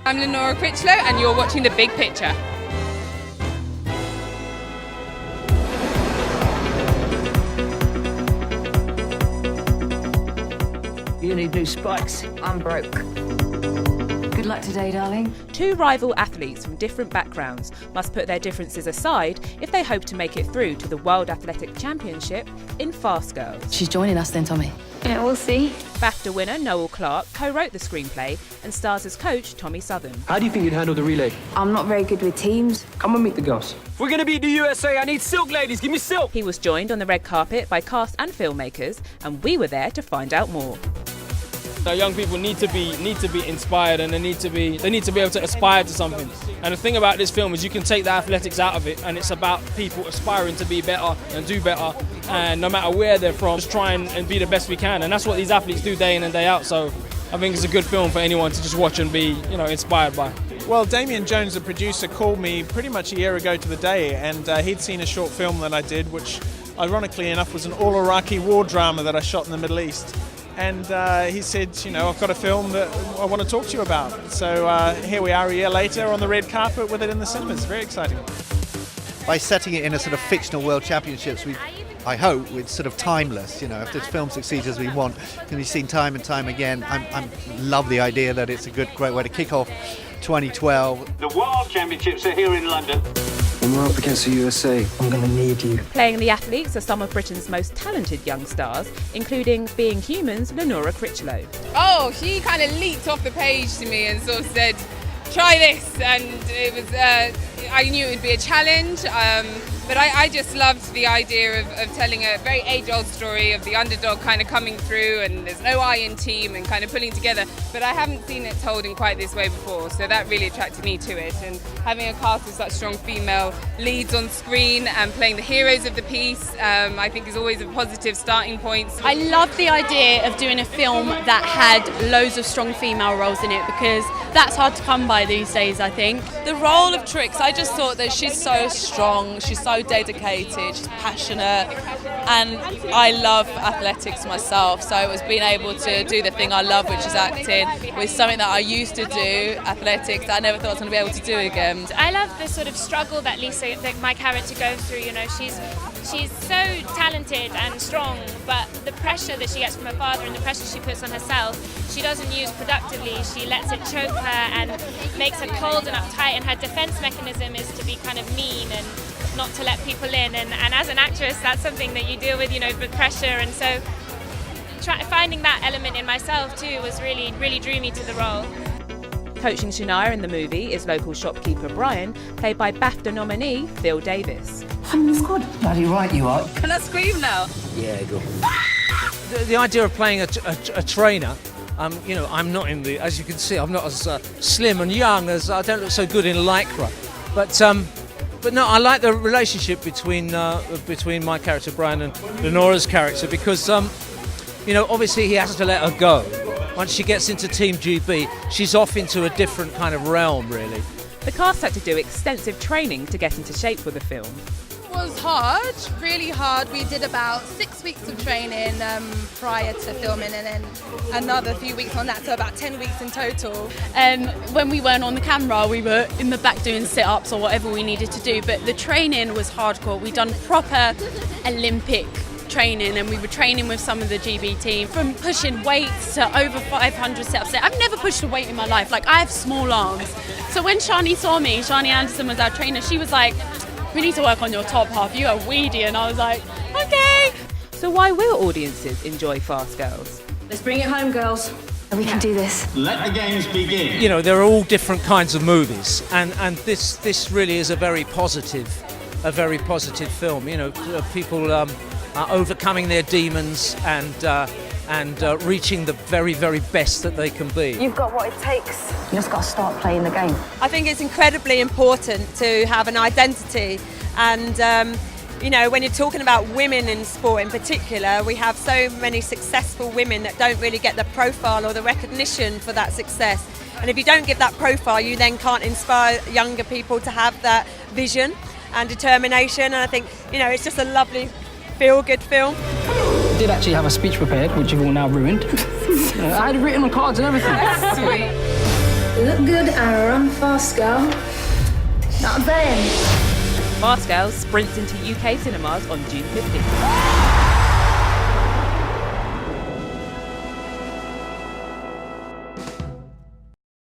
I'm Lenora Crichlow and you're watching The Big Picture. You need new spikes. I'm broke. Good luck today, darling. Two rival athletes from different backgrounds must put their differences aside if they hope to make it through to the World Athletic Championship in Fast Girls. She's joining us then, Tommy. Yeah, we'll see. BAFTA winner Noel Clarke co-wrote the screenplay and stars as coach Tommy Southern. How do you think you'd handle the relay? I'm not very good with teams. Come and meet the girls. If we're gonna beat the USA, I need silk, ladies. Give me silk. He was joined on the red carpet by cast and filmmakers, and we were there to find out more. Young people need to be inspired, and they need to be able to aspire to something. And the thing about this film is you can take the athletics out of it, and it's about people aspiring to be better and do better, and no matter where they're from, just try and be the best we can. And that's what these athletes do day in and day out. So I think it's a good film for anyone to just watch and be, inspired by. Well, Damien Jones, the producer, called me pretty much a year ago to the day, and he'd seen a short film that I did, which ironically enough was an all-Iraqi war drama that I shot in the Middle East. And he said, I've got a film that I want to talk to you about. So here we are a year later on the red carpet with it in the cinemas. Very exciting. By setting it in a sort of fictional world championships, I hope it's sort of timeless. If this film succeeds as we want, it can be seen time and time again. I love the idea that it's a great way to kick off 2012. The World Championships are here in London. When we're up against the USA, I'm going to need you. Playing the athletes are some of Britain's most talented young stars, including Being Human's Lenora Crichlow. Oh, she kind of leaped off the page to me and sort of said, try this, and it was, I knew it would be a challenge, but I just loved the idea of telling a very age-old story of the underdog kind of coming through, and there's no I in team and kind of pulling together, but I haven't seen it told in quite this way before, so that really attracted me to it. And having a cast of such strong female leads on screen and playing the heroes of the piece, I think is always a positive starting point. I love the idea of doing a film that had loads of strong female roles in it, because that's hard to come by these days, I think. The role of Trix, I just thought that she's so strong, she's so dedicated, she's passionate, and I love athletics myself, so it was being able to do the thing I love, which is acting, with something that I used to do, athletics, that I never thought I was going to be able to do again. I love the sort of struggle that my character goes through. She's so talented and strong, but the pressure that she gets from her father and the pressure she puts on herself, she doesn't use productively. She lets it choke her and makes her cold and uptight, and her defense mechanism is to be kind of mean and not to let people in. And as an actress, that's something that you deal with, with pressure. And so finding that element in myself too was really drew me to the role. Coaching Shania in the movie is local shopkeeper Brian, played by BAFTA nominee Phil Davis. I'm in the squad. Bloody right you are. Can I scream now? Yeah, go. The idea of playing a trainer, I'm not as you can see, I'm not as slim and young as I don't look so good in lycra, but no, I like the relationship between my character Brian and Lenora's character, because obviously he has to let her go. Once she gets into Team GB, she's off into a different kind of realm, really. The cast had to do extensive training to get into shape for the film. It was hard, really hard. We did about 6 weeks of training prior to filming, and then another few weeks on that, so about 10 weeks in total. When we weren't on the camera, we were in the back doing sit-ups or whatever we needed to do, but the training was hardcore. We'd done proper Olympic training, and we were training with some of the GB team, from pushing weights to over 500 sit-ups. I've never pushed a weight in my life. I have small arms. So when Shania saw me, Shania Anderson was our trainer, she was like, we need to work on your top half, you are weedy. And I was like, okay. So why will audiences enjoy Fast Girls? Let's bring it home, girls. We can do this. Let the games begin. There are all different kinds of movies, and this really is a very positive film. People are overcoming their demons and reaching the very, very best that they can be. You've got what it takes. You just got to start playing the game. I think it's incredibly important to have an identity, and when you're talking about women in sport in particular, we have so many successful women that don't really get the profile or the recognition for that success. And if you don't give that profile, you then can't inspire younger people to have that vision and determination. And I think, it's just a lovely, feel-good film. I did actually have a speech prepared, which you've all now ruined. I had it written on cards and everything. That's sweet. Look good and run fast, girl. Not then. Fast Girls sprints into UK cinemas on June 15th.